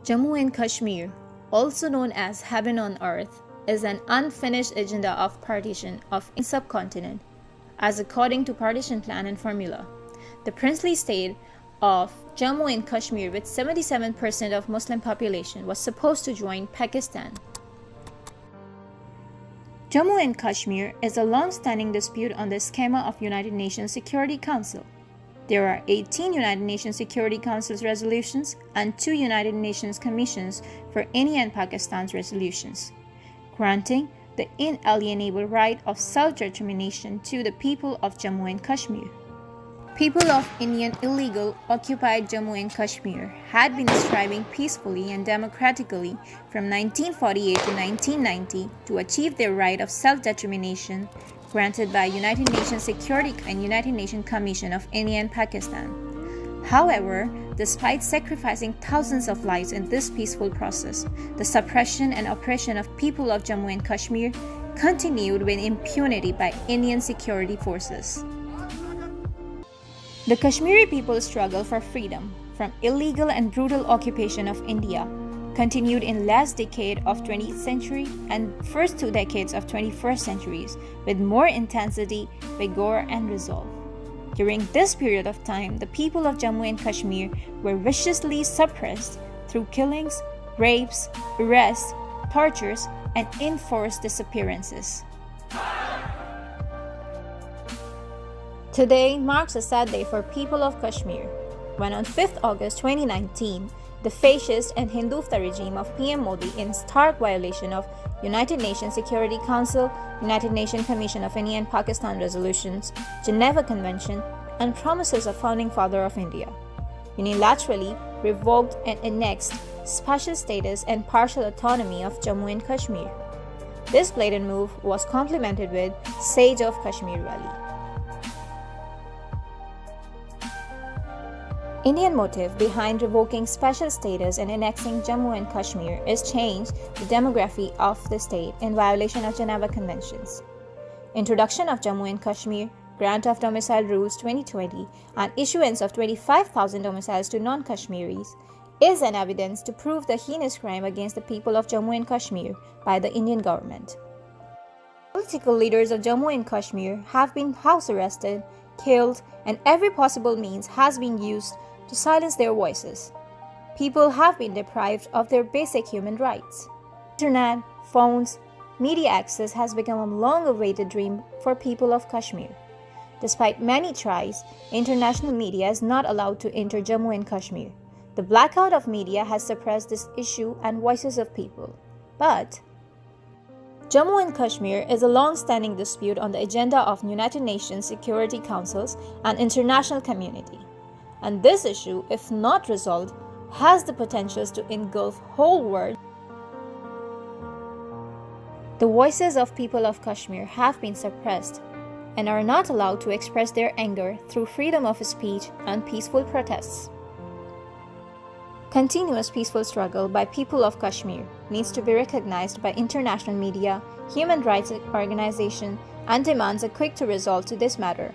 Jammu and Kashmir, also known as Heaven on Earth, is an unfinished agenda of partition of a subcontinent, as according to partition plan and formula. The princely state of Jammu and Kashmir, with 77% of Muslim population, was supposed to join Pakistan. Jammu and Kashmir is a long-standing dispute on the schema of United Nations Security Council. There are 18 United Nations Security Council's resolutions and 2 United Nations Commissions for India and Pakistan's resolutions, granting the inalienable right of self-determination to the people of Jammu and Kashmir. People of Indian illegal occupied Jammu and Kashmir had been striving peacefully and democratically from 1948 to 1990 to achieve their right of self-determination granted by United Nations Security and United Nations Commission of India and Pakistan. However, despite sacrificing thousands of lives in this peaceful process, the suppression and oppression of people of Jammu and Kashmir continued with impunity by Indian security forces. The Kashmiri people's struggle for freedom from illegal and brutal occupation of India continued in last decade of 20th century and first 2 decades of 21st centuries with more intensity, vigor, and resolve. During this period of time, the people of Jammu and Kashmir were viciously suppressed through killings, rapes, arrests, tortures, and enforced disappearances. Today marks a sad day for people of Kashmir, when on 5th August 2019, the fascist and Hindutva regime of PM Modi, in stark violation of United Nations Security Council, United Nations Commission of India and Pakistan resolutions, Geneva Convention, and promises of founding father of India, unilaterally revoked and annexed special status and partial autonomy of Jammu and Kashmir. This blatant move was complemented with Sage of Kashmir rally. Indian motive behind revoking special status and annexing Jammu and Kashmir is change the demography of the state in violation of Geneva Conventions. Introduction of Jammu and Kashmir, grant of domicile rules 2020, and issuance of 25,000 domiciles to non-Kashmiris is an evidence to prove the heinous crime against the people of Jammu and Kashmir by the Indian government. Political leaders of Jammu and Kashmir have been house arrested, killed, and every possible means has been used to silence their voices. People have been deprived of their basic human rights. Internet, phones, media access has become a long-awaited dream for people of Kashmir. Despite many tries, international media is not allowed to enter Jammu and Kashmir. The blackout of media has suppressed this issue and voices of people. But Jammu and Kashmir is a long-standing dispute on the agenda of United Nations Security Councils and international community. And this issue, if not resolved, has the potential to engulf whole world. The voices of people of Kashmir have been suppressed and are not allowed to express their anger through freedom of speech and peaceful protests. Continuous peaceful struggle by people of Kashmir needs to be recognized by international media, human rights organizations, and demands a quick to resolve to this matter.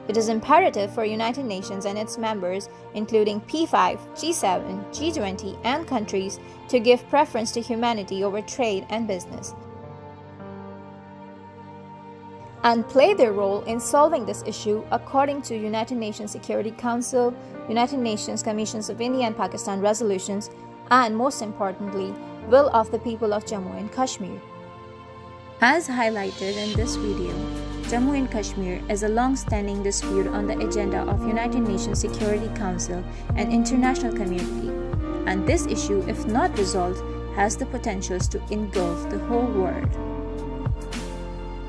It is imperative for United Nations and its members, including P5, G7, G20, and countries, to give preference to humanity over trade and business, and play their role in solving this issue according to United Nations Security Council, United Nations Commissions of India and Pakistan resolutions, and most importantly, will of the people of Jammu and Kashmir. As highlighted in this video, Jammu and Kashmir is a long-standing dispute on the agenda of United Nations Security Council and international community, and this issue, if not resolved, has the potential to engulf the whole world.